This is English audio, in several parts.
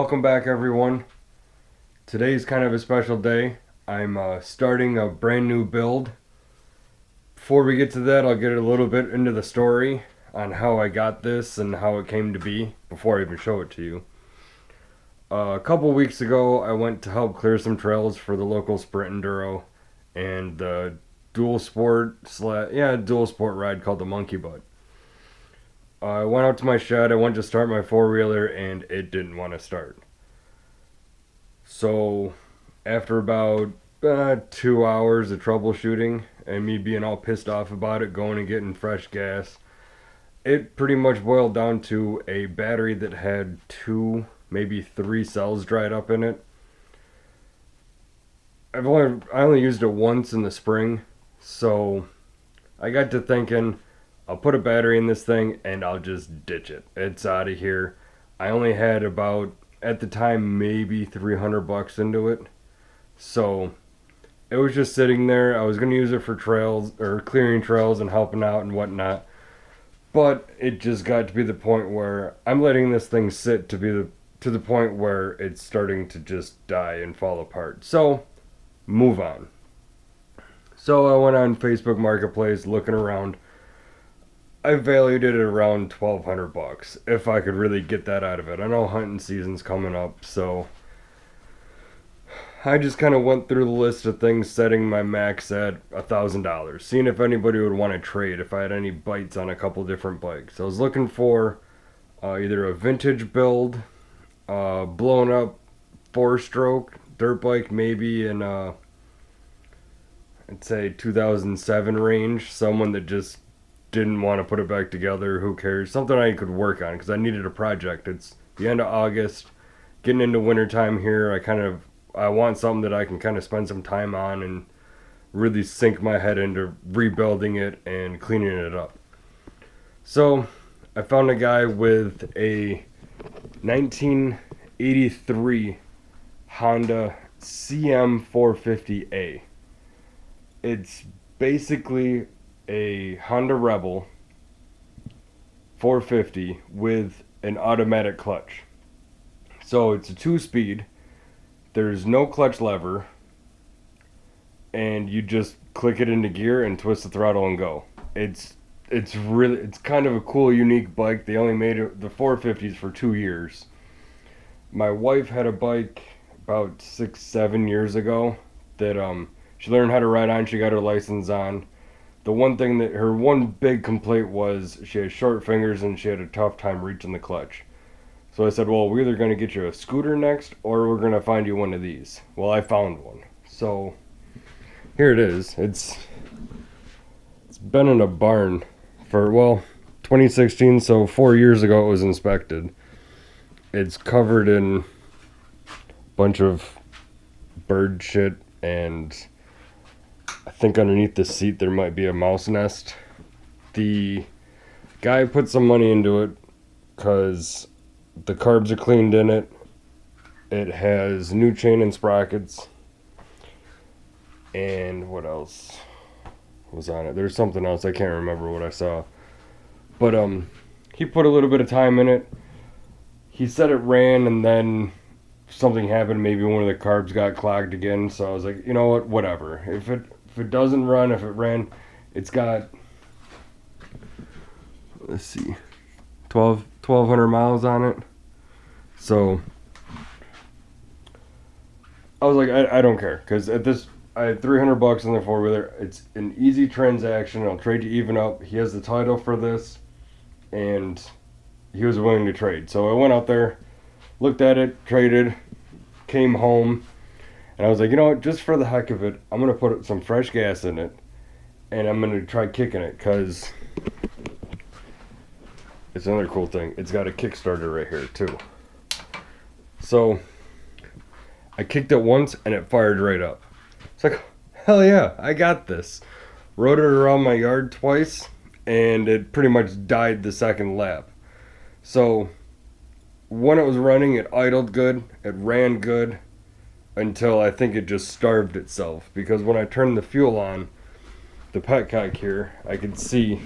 Welcome back, everyone. Today's kind of a special day. I'm starting a brand new build. Before we get to that, I'll get a little bit into the story on how I got this and how it came to be before I even show it to you. A couple weeks ago, I went to help clear some trails for the local sprint enduro and the dual sport ride called the Monkey Butt. I went out to my shed, I went to start my four-wheeler, and it didn't want to start. So, after about 2 hours of troubleshooting, and me being all pissed off about it, going and getting fresh gas, it pretty much boiled down to a battery that had 2, maybe 3 cells dried up in it. I only used it once in the spring, so I got to thinking, I'll put a battery in this thing and I'll just ditch it. It's out of here. I only had about, at the time, maybe $300 into it. So it was just sitting there. I was going to use it for trails or clearing trails and helping out and whatnot. But it just got to be the point where I'm letting this thing sit to the point where it's starting to just die and fall apart. So move on. So I went on Facebook Marketplace looking around. I valued it at around $1,200 if I could really get that out of it. I know hunting season's coming up, so I just kind of went through the list of things, setting my max at $1,000, seeing if anybody would want to trade, if I had any bites on a couple different bikes. I was looking for either a vintage build, blown up 4-stroke dirt bike, maybe in I'd say 2007 range, someone that just didn't want to put it back together, who cares, something I could work on because I needed a project. It's the end of August, getting into wintertime here. I want something that I can kind of spend some time on and really sink my head into rebuilding it and cleaning it up. So I found a guy with a 1983 Honda CM450A. It's basically a Honda Rebel 450 with an automatic clutch. So it's a 2-speed. There's no clutch lever, and you just click it into gear and twist the throttle and go. It's kind of a cool, unique bike. They only made the 450s for 2 years. My wife had a bike about 6-7 years ago that she learned how to ride on. She got her license on. The one thing that her one big complaint was she had short fingers and she had a tough time reaching the clutch. So I said, well, we're either going to get you a scooter next or we're going to find you one of these. Well, I found one. So here it is. It's been in a barn for, 2016, so 4 years ago it was inspected. It's covered in a bunch of bird shit, and I think underneath the seat there might be a mouse nest. The guy put some money into it because the carbs are cleaned in it. It has new chain and sprockets. And what else was on it? There's something else. I can't remember what I saw. But he put a little bit of time in it. He said it ran, and then something happened. Maybe one of the carbs got clogged again. So I was like, you know what? Whatever. If it doesn't run, if it ran, it's got, let's see, 1,200 miles on it. So I was like, I don't care, because at this, I had $300 in the four-wheeler. It's an easy transaction. I'll trade you even up. He has the title for this, and he was willing to trade. So I went out there, looked at it, traded, came home, and I was like, you know what, just for the heck of it, I'm going to put some fresh gas in it, and I'm going to try kicking it, because it's another cool thing. It's got a Kickstarter right here, too. So I kicked it once, and it fired right up. It's like, hell yeah, I got this. Rode it around my yard twice, and it pretty much died the second lap. So when it was running, it idled good, it ran good, until I think it just starved itself, because when I turned the fuel on, the petcock here, I could see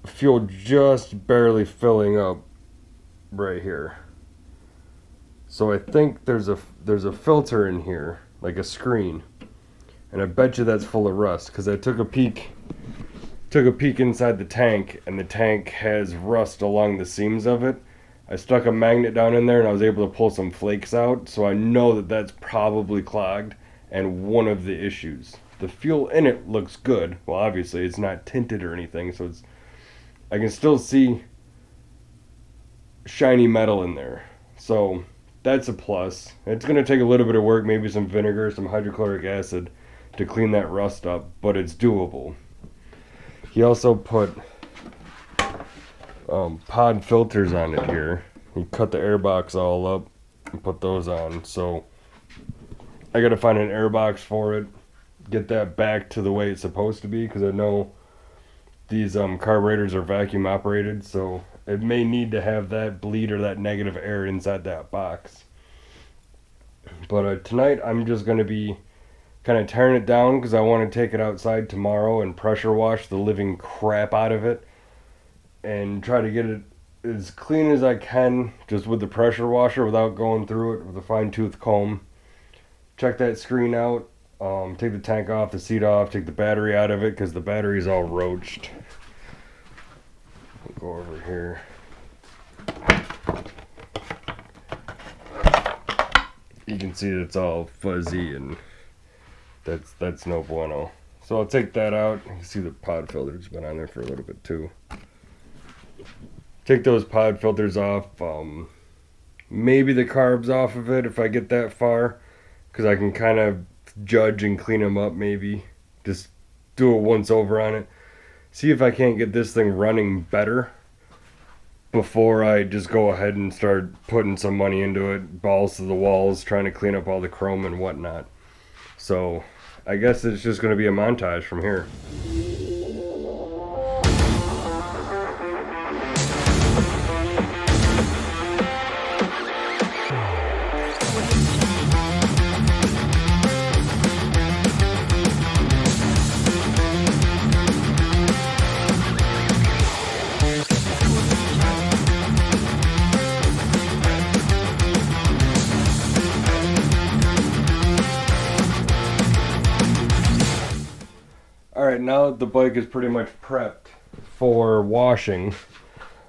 fuel just barely filling up right here. So I think there's a filter in here, like a screen, and I bet you that's full of rust because I took a peek inside the tank, and the tank has rust along the seams of it. I stuck a magnet down in there and I was able to pull some flakes out, so I know that that's probably clogged and one of the issues. The fuel in it looks good. Well, obviously it's not tinted or anything, so I can still see shiny metal in there. So that's a plus. It's going to take a little bit of work, maybe some vinegar, some hydrochloric acid to clean that rust up, but it's doable. He also put pod filters on it here. He cut the air box all up and put those on. So I got to find an air box for it, get that back to the way it's supposed to be, because I know these carburetors are vacuum operated, so it may need to have that bleed or that negative air inside that box. But tonight I'm just going to be kind of tearing it down because I want to take it outside tomorrow and pressure wash the living crap out of it and try to get it as clean as I can just with the pressure washer without going through it with a fine-tooth comb. Check that screen out, take the tank off, the seat off, take the battery out of it because the battery's all roached. I'll go over here. You can see it's all fuzzy and that's no bueno. So I'll take that out. You can see the pod filter's been on there for a little bit too. Take those pod filters off. Maybe the carbs off of it if I get that far, because I can kind of judge and clean them up. Maybe just do a once over on it. See if I can't get this thing running better before I just go ahead and start putting some money into it, balls to the walls, trying to clean up all the chrome and whatnot. So I guess it's just going to be a montage from here. Alright, now the bike is pretty much prepped for washing.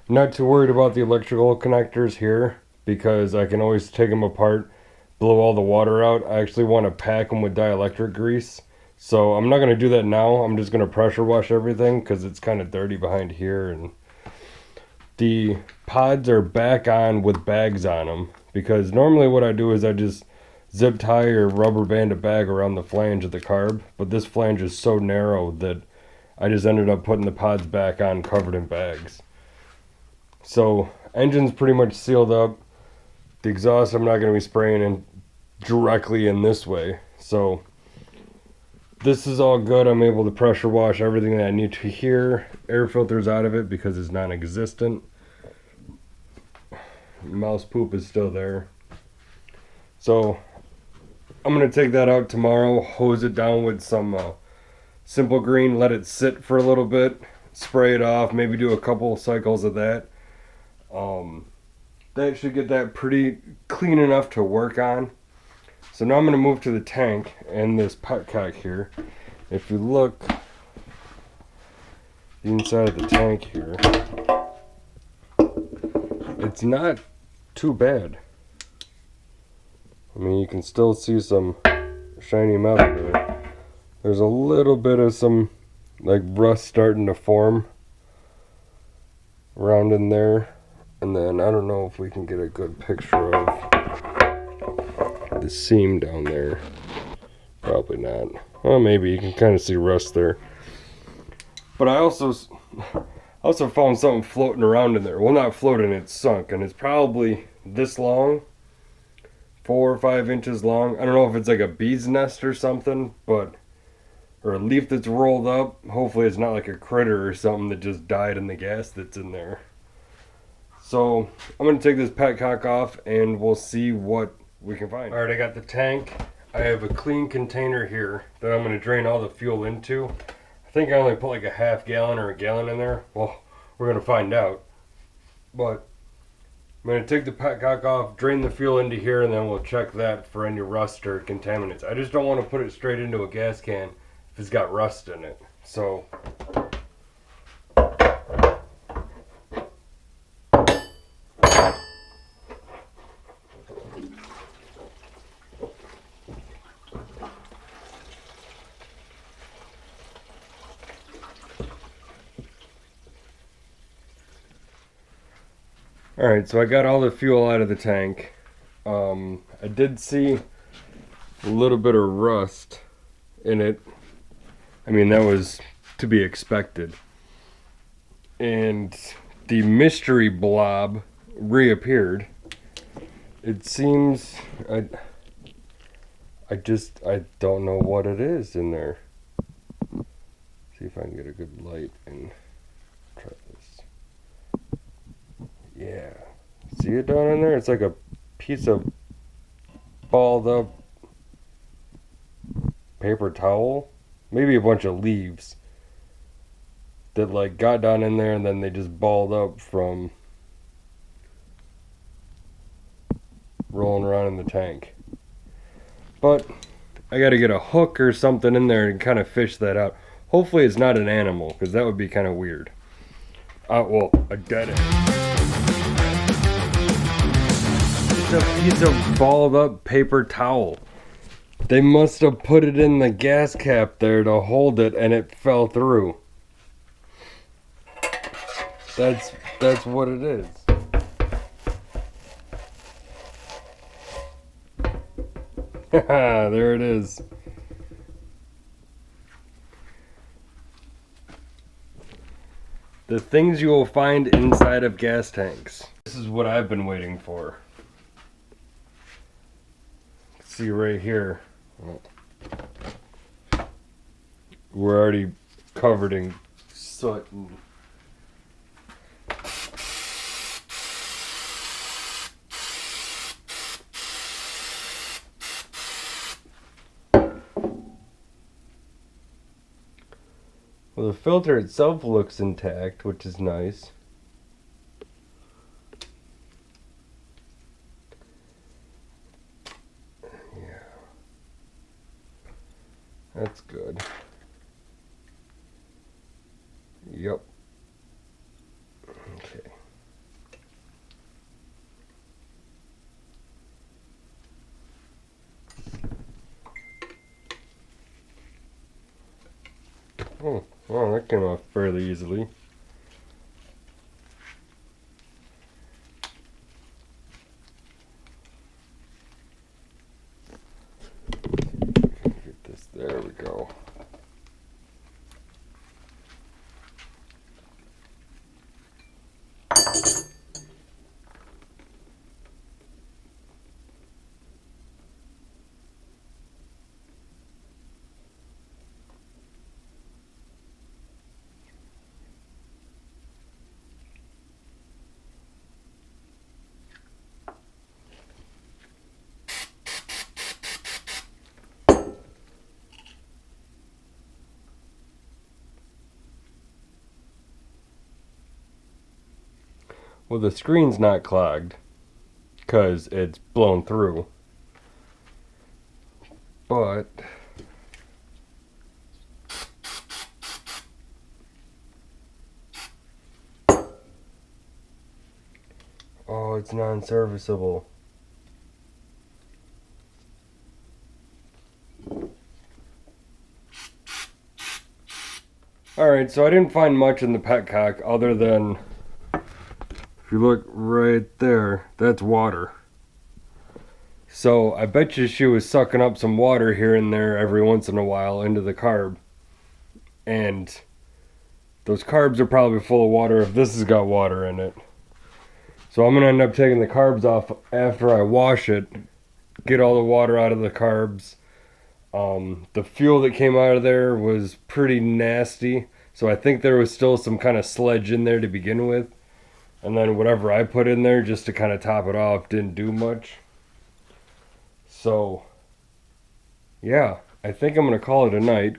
I'm not too worried about the electrical connectors here because I can always take them apart, blow all the water out. I actually want to pack them with dielectric grease. So I'm not going to do that now. I'm just going to pressure wash everything because it's kind of dirty behind here. And the pods are back on with bags on them because normally what I do is I just zip tie or rubber band a bag around the flange of the carb, but this flange is so narrow that I just ended up putting the pods back on covered in bags. So engine's pretty much sealed up. The exhaust I'm not going to be spraying in directly in this way, so this is all good. I'm able to pressure wash everything that I need to here. Air filter's out of it because it's non-existent. Mouse poop is still there. So I'm going to take that out tomorrow, hose it down with some Simple Green, let it sit for a little bit, spray it off, maybe do a couple cycles of that. That should get that pretty clean enough to work on. So now I'm going to move to the tank and this petcock here. If you look inside of the tank here, it's not too bad. I mean, you can still see some shiny metal there. There's a little bit of some like rust starting to form around in there. And then I don't know if we can get a good picture of the seam down there. Probably not. Well, maybe you can kind of see rust there. But I also found something floating around in there. Well, not floating, it's sunk. And it's probably this long. 4 or 5 inches long. I don't know if it's like a bee's nest or something, or a leaf that's rolled up. Hopefully it's not like a critter or something that just died in the gas that's in there. So I'm going to take this petcock off and we'll see what we can find. Alright, I got the tank. I have a clean container here that I'm going to drain all the fuel into. I think I only put like a half gallon or a gallon in there. Well, we're going to find out. But I'm going to take the petcock off, drain the fuel into here, and then we'll check that for any rust or contaminants. I just don't want to put it straight into a gas can if it's got rust in it. So, alright, so I got all the fuel out of the tank. I did see a little bit of rust in it. I mean, that was to be expected. And the mystery blob reappeared. It seems, I don't know what it is in there. See if I can get a good light and try this. Yeah. See it down in there? It's like a piece of balled up paper towel. Maybe a bunch of leaves that like got down in there and then they just balled up from rolling around in the tank. But I gotta get a hook or something in there and kind of fish that out. Hopefully it's not an animal, because that would be kind of weird. Well, a dead end. It's a piece of balled up paper towel. They must have put it in the gas cap there to hold it and it fell through. That's what it is. There it is. The things you will find inside of gas tanks. This is what I've been waiting for. See right here. We're already covered in soot and well, the filter itself looks intact, which is nice. Yeah. That's good. Yep. Okay. Oh, well, that came off fairly easily. Get this, there we go. Well, the screen's not clogged because it's blown through, but oh, it's non-serviceable. Alright, so I didn't find much in the petcock other than, if you look right there, that's water. So I bet you she was sucking up some water here and there every once in a while into the carb. And those carbs are probably full of water if this has got water in it. So I'm going to end up taking the carbs off after I wash it, get all the water out of the carbs. The fuel that came out of there was pretty nasty, so I think there was still some kind of sludge in there to begin with. And then whatever I put in there just to kind of top it off didn't do much. So, yeah, I think I'm going to call it a night.